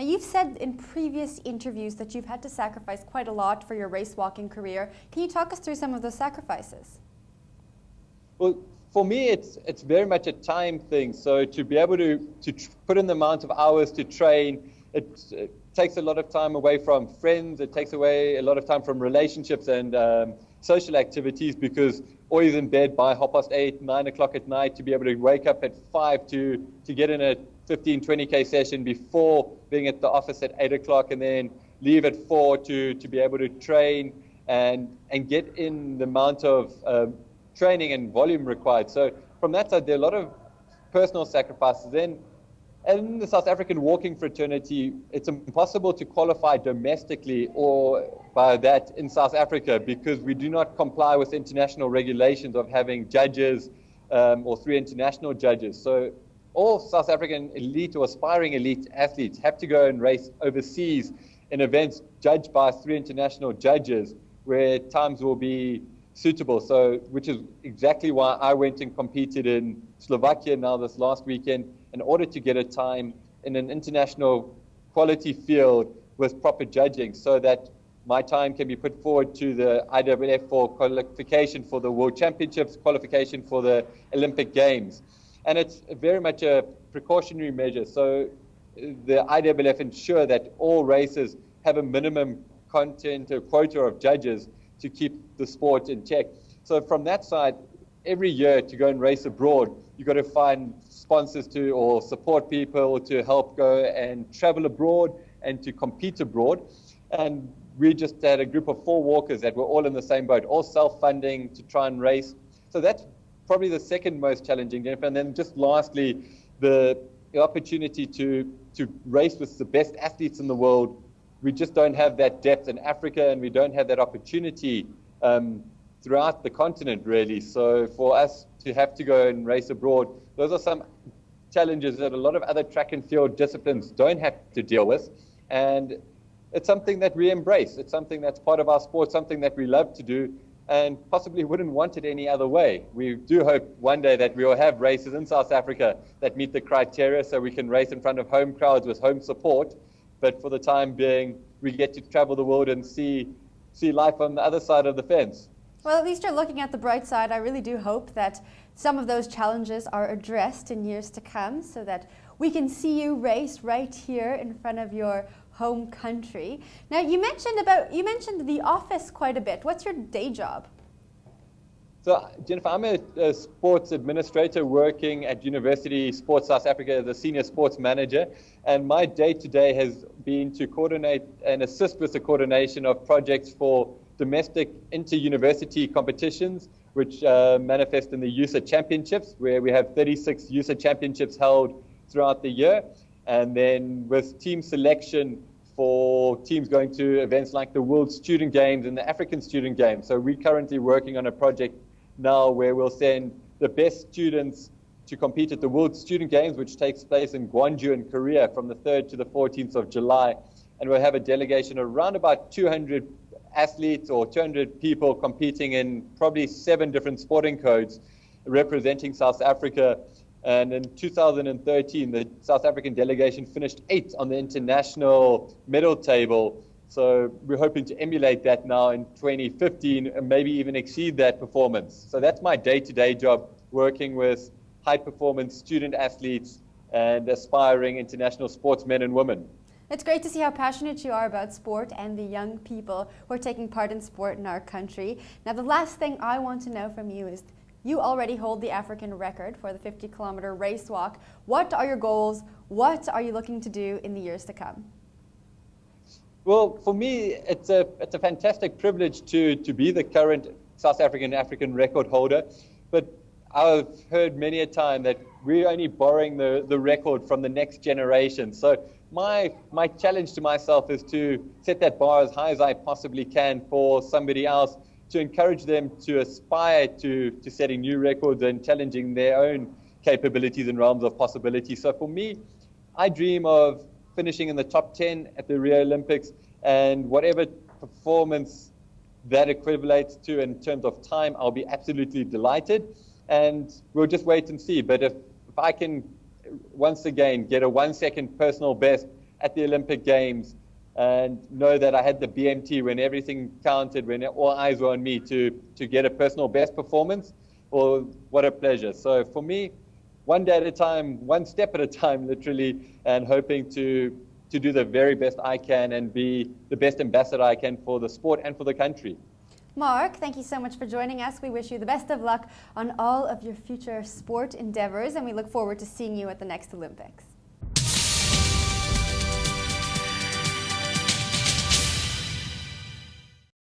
you've said in previous interviews that you've had to sacrifice quite a lot for your race walking career. Can you talk us through some of those sacrifices? Well, for me, it's very much a time thing. So to be able to put in the amount of hours to train, it takes a lot of time away from friends. It takes away a lot of time from relationships and social activities, because always in bed by 8:30, 9 o'clock at night, to be able to wake up at 5 to get in a 15, 20K session before being at the office at 8 o'clock, and then leave at 4 to be able to train and get in the amount of training and volume required. So from that side, there are a lot of personal sacrifices. Then in the South African walking fraternity, it's impossible to qualify domestically or by that in South Africa, because we do not comply with international regulations of having judges or 3 international judges. So all South African elite or aspiring elite athletes have to go and race overseas in events judged by 3 international judges, where times will be suitable. So, which is exactly why I went and competed in Slovakia now this last weekend, in order to get a time in an international quality field with proper judging, so that my time can be put forward to the IAAF for qualification for the World Championships, qualification for the Olympic Games. And it's very much a precautionary measure. So the IAAF ensure that all races have a minimum content or quota of judges to keep the sport in check. So from that side, every year to go and race abroad, you've got to find sponsors to or support people to help go and travel abroad and to compete abroad. And we just had a group of 4 walkers that were all in the same boat, all self-funding to try and race. So that's probably the second most challenging, Jennifer. And then just lastly, the opportunity to race with the best athletes in the world. We just don't have that depth in Africa, and we don't have that opportunity throughout the continent, really. So for us to have to go and race abroad, those are some challenges that a lot of other track and field disciplines don't have to deal with. And it's something that we embrace. It's something that's part of our sport, something that we love to do, and possibly wouldn't want it any other way. We do hope one day that we will have races in South Africa that meet the criteria, so we can race in front of home crowds with home support. But for the time being, we get to travel the world and see life on the other side of the fence. Well, at least you're looking at the bright side. I really do hope that some of those challenges are addressed in years to come, so that we can see you race right here in front of your home country. Now, you mentioned the office quite a bit. What's your day job? So, Jennifer, I'm a sports administrator working at University Sports South Africa as a senior sports manager, and my day-to-day has been to coordinate and assist with the coordination of projects for domestic inter-university competitions, which manifest in the USA Championships, where we have 36 USA Championships held throughout the year, and then with team selection for teams going to events like the World Student Games and the African Student Games. So we're currently working on a project now where we'll send the best students to compete at the World Student Games, which takes place in Gwangju in Korea from the 3rd to the 14th of July. And we'll have a delegation of around about 200 athletes or 200 people competing in probably 7 different sporting codes representing South Africa. And in 2013, the South African delegation finished 8th on the international medal table. So we're hoping to emulate that now in 2015 and maybe even exceed that performance. So that's my day-to-day job, working with high-performance student athletes and aspiring international sportsmen and women. It's great to see how passionate you are about sport and the young people who are taking part in sport in our country. Now, the last thing I want to know from you is, you already hold the African record for the 50-kilometer race walk. What are your goals? What are you looking to do in the years to come? Well, for me, it's a fantastic privilege to be the current South African record holder. But I've heard many a time that we're only borrowing the record from the next generation. So my challenge to myself is to set that bar as high as I possibly can for somebody else, to encourage them to aspire to setting new records and challenging their own capabilities and realms of possibility. So for me, I dream of finishing in the top 10 at the Rio Olympics, and whatever performance that equivalates to in terms of time, I'll be absolutely delighted, and we'll just wait and see. But if I can once again get a 1-second personal best at the Olympic Games and know that I had the BMT when everything counted, when all eyes were on me to get a personal best performance. Well, what a pleasure. So for me, one day at a time, one step at a time, literally, and hoping to do the very best I can and be the best ambassador I can for the sport and for the country. Mark, thank you so much for joining us. We wish you the best of luck on all of your future sport endeavors, and we look forward to seeing you at the next Olympics.